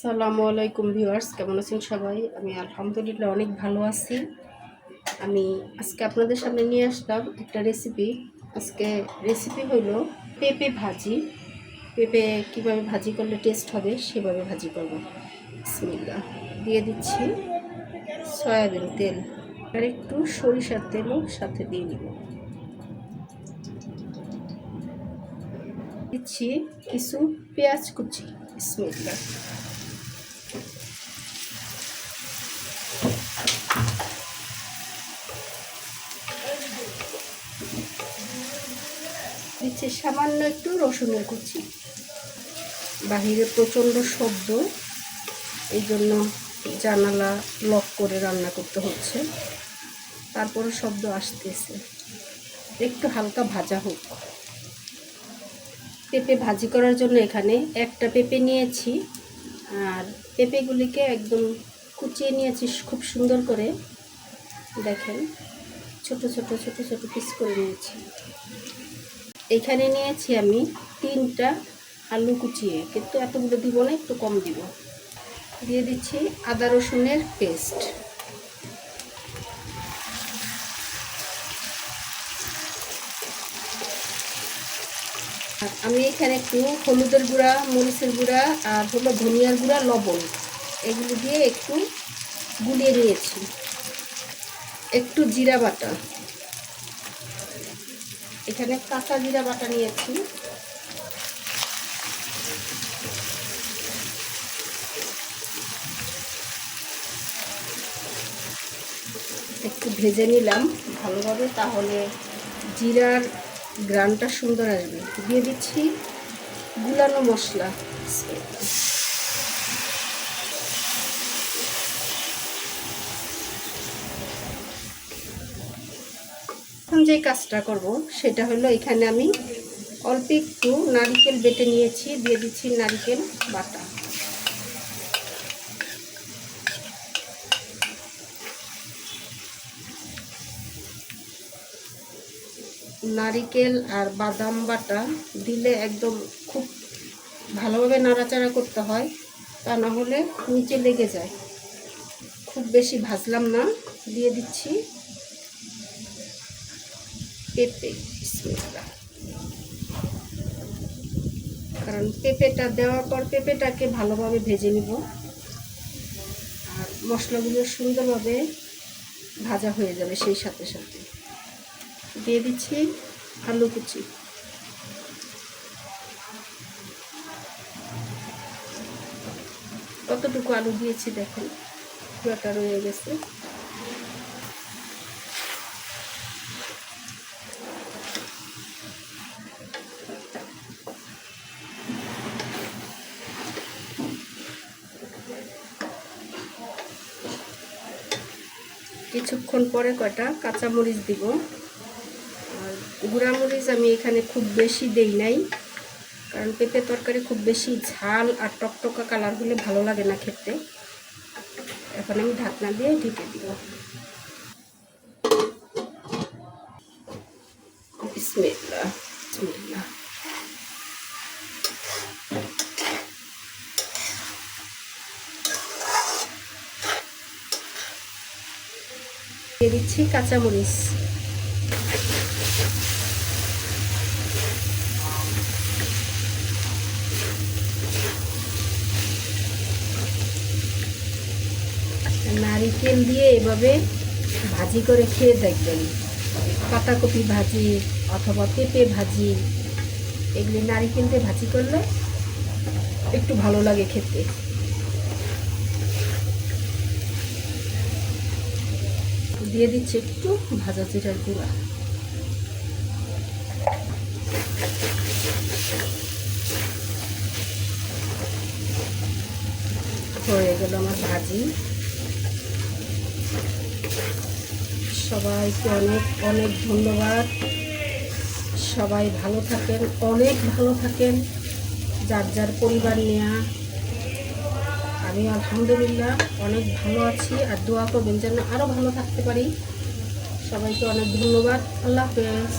আসসালামু আলাইকুম ভিউয়ার্স, কেমন আছেন সবাই? আমি আলহামদুলিল্লাহ অনেক ভালো আছি। আমি আজকে আপনাদের সামনে নিয়ে আসলাম একটা রেসিপি। আজকে রেসিপি হলো পেঁপে ভাজি। পেঁপে কীভাবে ভাজি করলে টেস্ট হবে সেভাবে ভাজি করব। বিসমিল্লাহ। দিয়ে দিচ্ছি সয়াবিন তেল আর একটু সরিষার তেলও সাথে দিয়ে দিব। দিচ্ছি কিছু পেঁয়াজ কুচি। বিসমিল্লাহ। দিচ্ছি সামান্য একটু রসুনের কুচি। বাহিরে প্রচণ্ড শব্দ, এই জন্য জানালা লক করে রান্না করতে হচ্ছে, তারপরে শব্দ আসতেছে। একটু হালকা ভাজা হোক। পেঁপে ভাজি করার জন্য এখানে একটা পেঁপে নিয়েছি, আর পেঁপেগুলিকে একদম কুচিয়ে নিয়েছি খুব সুন্দর করে। দেখেন, ছোট ছোট ছোট ছোট পিস করে নিয়েছি। এখানে নিয়েছি আমি 3টা আলু কুচিয়ে, কিন্তু এতগুলো দিব না, একটু কম দিব। দিয়ে দিচ্ছি আদা রসুনের পেস্ট। আমি এখানে একটু হলুদের গুঁড়া, মরিচের গুঁড়া আর হলো ধনিয়ার গুঁড়া, লবণ এগুলো দিয়ে একটু গুলিয়ে নিয়েছি। একটু জিরা বাটা, এখানে কাঁচা জিরা বাটা নিয়েছি। একটু ভেজে নিলাম ভালোভাবে, তাহলে জিরার গ্রানটা সুন্দর আসবে। দিয়ে দিচ্ছি গুলানো মশলা। এখন যে কাজটা করব সেটা হলো, এখানে আমি অল্প একটু নারকেল বেটে নিয়েছি, দিয়ে দিচ্ছি নারকেল বাটা। নারকেল আর বাদাম বাটা দিলে একদম খুব ভালোভাবে নাড়াচাড়া করতে হয়, তা না হলে নিচে লেগে যায়। খুব বেশি ভাজলাম না। দিয়ে দিচ্ছি পেঁপে। বিসমিল্লাহ। কারণ পেঁপেটা দেওয়ার পর পেঁপেটাকে ভালোভাবে ভেজে নিব, আর মশলাগুলো সুন্দরভাবে ভাজা হয়ে যাবে সেই সাথে সাথে। দিয়ে দিচ্ছি আলু কুচি। কতটুকু আলু দিয়েছি দেখেন, পুরোটা রয়ে গেছে। কিছুক্ষণ পরে কয়টা কাঁচামরিচ দিব। আর গুঁড়ামরিচ আমি এখানে খুব বেশি দেই নাই, কারণ পেঁপে তরকারি খুব বেশি ঝাল আর টকটকা কালার হলে ভালো লাগে না খেতে। এখন আমি ঢাকনা দিয়ে ঢেকে দিব। বিসমিল্লাহ। বিসমিল্লাহ। দিয়ে দিচ্ছি কাঁচামরিচ। নারিকেল দিয়ে এভাবে ভাজি করে খেয়ে দেখবেন। পাতাকপি ভাজি অথবা পেঁপে ভাজি, এগুলি নারিকেল দিয়ে ভাজি করলে একটু ভালো লাগে খেতে। দিয়ে দিচ্ছি একটু ভাজা জিরার গুঁড়া। হয়ে গেল আমার ভাজি। সবাইকে অনেক অনেক ধন্যবাদ। সবাই ভালো থাকেন, অনেক ভালো থাকেন, যার যার পরিবার নিয়ে। আমি আলহামদুলিল্লাহ অনেক ভালো আছি, আর দোয়া করবেন যেন আরও ভালো থাকতে পারি। সবাইকে অনেক ধন্যবাদ। আল্লাহ হাফেজ।